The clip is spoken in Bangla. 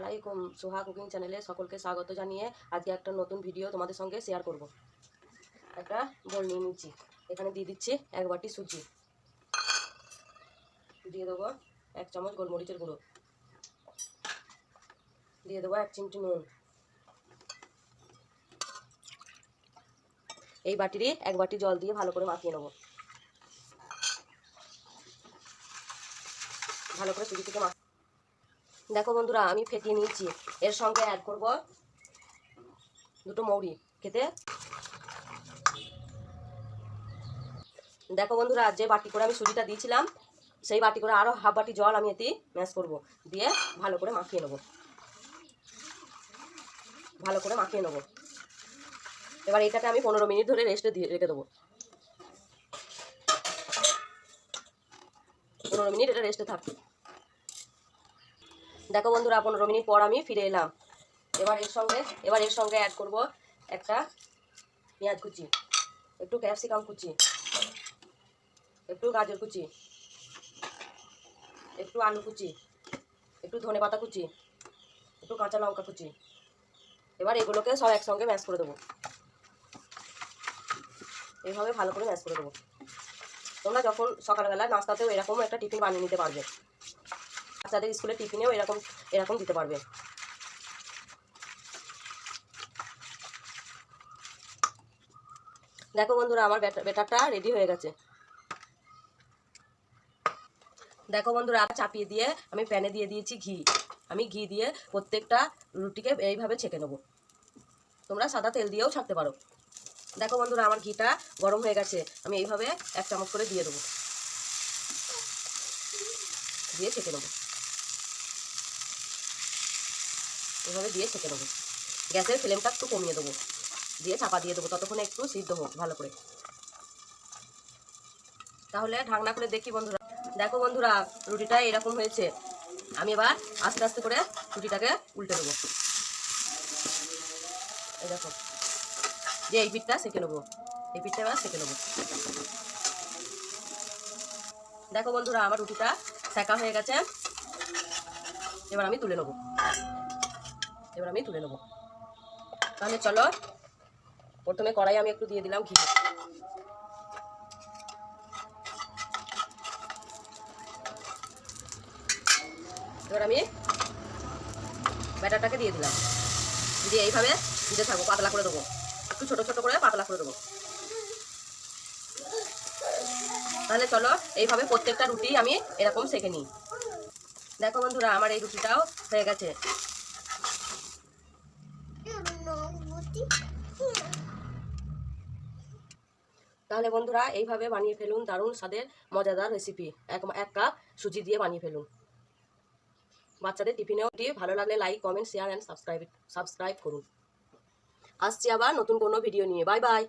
আলাইকুম সোহা কুকিং চ্যানেলে সকলকে স্বাগত জানিয়ে আজকে একটা নতুন ভিডিও তোমাদের সঙ্গে শেয়ার করব। একটা বোল নিয়ে নিচ্ছি, এখানে দিয়ে দিচ্ছি 1 বাটি সুজি, দিয়ে দেবো 1 চামচ গোলমরিচের গুঁড়ো, দিয়ে দেবো 1 চিমটি নুন। এই বাটিরই 1 বাটি জল দিয়ে ভালো করে মাখিয়ে নেবো। ভালো করে সুজি থেকে দেখো বন্ধুরা, আমি ফেটিয়ে নিয়েছি। এর সঙ্গে অ্যাড করব 2টো মৌরি খেতে। দেখো বন্ধুরা, যে বাটি করে আমি সুজিটা দিয়েছিলাম সেই বাটি করে আরও হাফ বাটি জল আমি এতে ম্যাশ করব, দিয়ে ভালো করে মাখিয়ে নেব। ভালো করে মাখিয়ে নেব। এবার এটাকে আমি 15 মিনিট ধরে রেস্টে দিয়ে রেখে দেবো। 15 মিনিট এটা রেস্টে থাকবে। দেখো বন্ধুরা, 15 মিনিট পর আমি ফিরে এলাম। এবার এর সঙ্গে অ্যাড করব একটা পেঁয়াজ কুচি, একটু ক্যাপসিকাম কুচি, একটু গাজর কুচি, একটু আলু কুচি, একটু ধনেপাতা কুচি, একটু কাঁচা লঙ্কা কুচি। এবার এগুলোকে সব একসঙ্গে ম্যাশ করে দেবো। এইভাবে ভালো করে ম্যাশ করে দেবো। তোমরা যখন সকালবেলা নাস্তাতেও এরকম একটা টিফিন বানিয়ে নিতে পারবে, বাচ্চাদের স্কুলের টিফিনেও এরকম দিতে পারবে। দেখো বন্ধুরা, আমার ব্যাটারটা রেডি হয়ে গেছে। দেখো বন্ধুরা, চাপিয়ে দিয়ে আমি প্যানে দিয়ে দিয়েছি ঘি। আমি ঘি দিয়ে প্রত্যেকটা রুটিকে এইভাবে ছেঁকে নেবো। তোমরা সাদা তেল দিয়েও ছাড়তে পারো। দেখো বন্ধুরা, আমার ঘিটা গরম হয়ে গেছে। আমি এইভাবে 1 চামচ করে দিয়ে দেবো, দিয়ে ছেঁকে নেবো। এইভাবে দিয়ে ছেঁকে নেবো। গ্যাসের ফ্লেমটা একটু কমিয়ে দেবো, দিয়ে চাপা দিয়ে দেবো, ততক্ষণে একটু সিদ্ধ হোক ভালো করে। তাহলে ঢাকনা করে দেখি বন্ধুরা। দেখো বন্ধুরা, রুটিটা এরকম হয়েছে। আমি এবার আস্তে আস্তে করে রুটিটাকে উল্টে দেবো। এই দেখো, যে এই পিঠটা সেঁকে নেবো, এই পিঠটা এবার সেঁকে নেবো। দেখো বন্ধুরা, আমার রুটিটা সেঁকা হয়ে গেছে। এবার আমি তুলে নেবো। তাহলে চলো, প্রথমে কড়াই আমি একটু দিয়ে দিলাম ঘি। এবার আমি ব্যাটারটাকে দিয়ে দিলাম, দিয়ে এইভাবে দিতে থাকবো, পাতলা করে দেবো, একটু ছোট ছোট করে পাতলা করে দেবো। তাহলে চলো, এইভাবে প্রত্যেকটা রুটি আমি এরকম সেঁকে নিই। দেখো বন্ধুরা, আমার এই রুটিটাও হয়ে গেছে। তাহলে বন্ধুরা, এইভাবে বানিয়ে ফেলুন দারুণ স্বাদের মজাদার রেসিপি। 1 কাপ সুজি দিয়ে বানিয়ে ফেলুন। বাচ্চাদের টিফিনেও ভালো লাগলে like, comment, share and subscribe করুন। আসছি আবার নতুন কোনো ভিডিও নিয়ে। Bye bye.